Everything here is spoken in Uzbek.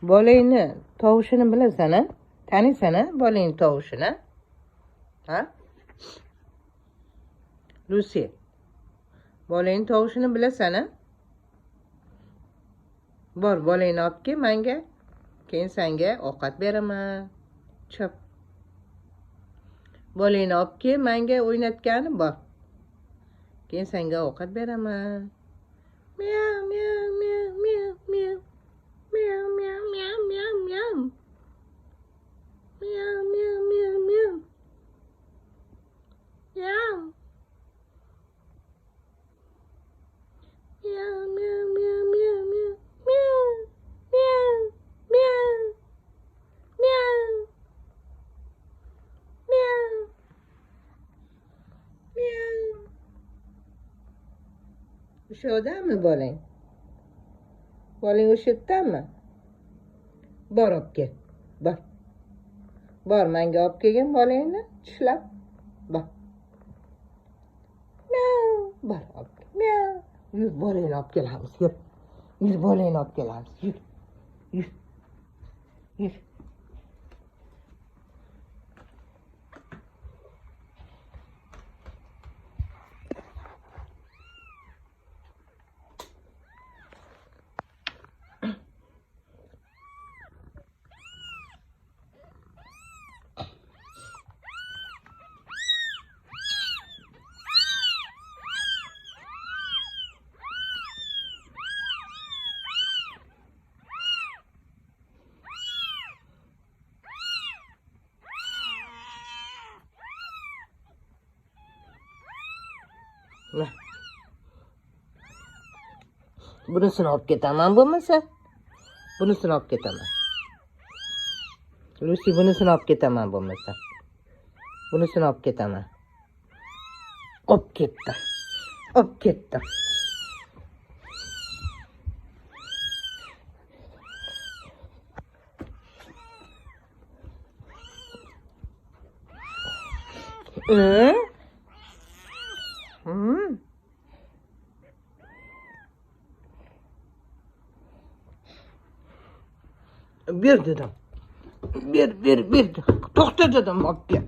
Bolangni tovushini bilasan-a? Taniysan-a bolangni tovushini? Ha? Lucy. Bolangni tovushini bilasan-a? Bor, bolangni olib kel menga. Keyin senga ovqat beraman. Chop. Bolangni olib kel menga o'ynatgani bor. Keyin senga ovqat beraman. Miyav, miyav, miyav, miyav, miyav. Miyav, miyav, miyav, miyav, miyav. Miyav, miyav, miyav, miyav. Miyav. Miyav, miyav, miyav, miyav, miyav. Miyav, miyav, miyav. Miyav. Miyav. Miyav. O'shodami bolang? Bolang o'sha yerdami? Bor olib kel. Bor. Bor, menga olib kelgin bolangni, tishlab. Bor. Miyav. Bor, olib kel. Miyav. Yur, bolangni olib kelamiz. Yur. Yur, bolangni olib kelamiz. Yur. Yur. Yur. Nah. Bunisini olib ketaman bo'lmasa. Bunisini olib ketaman. Lucy, bunisini olib ketaman bo'lmasa. Bunisini olib ketaman. Olib ketdim. Olib ketdim. Bir dedim. Bir. To'xta dedim, olib kel.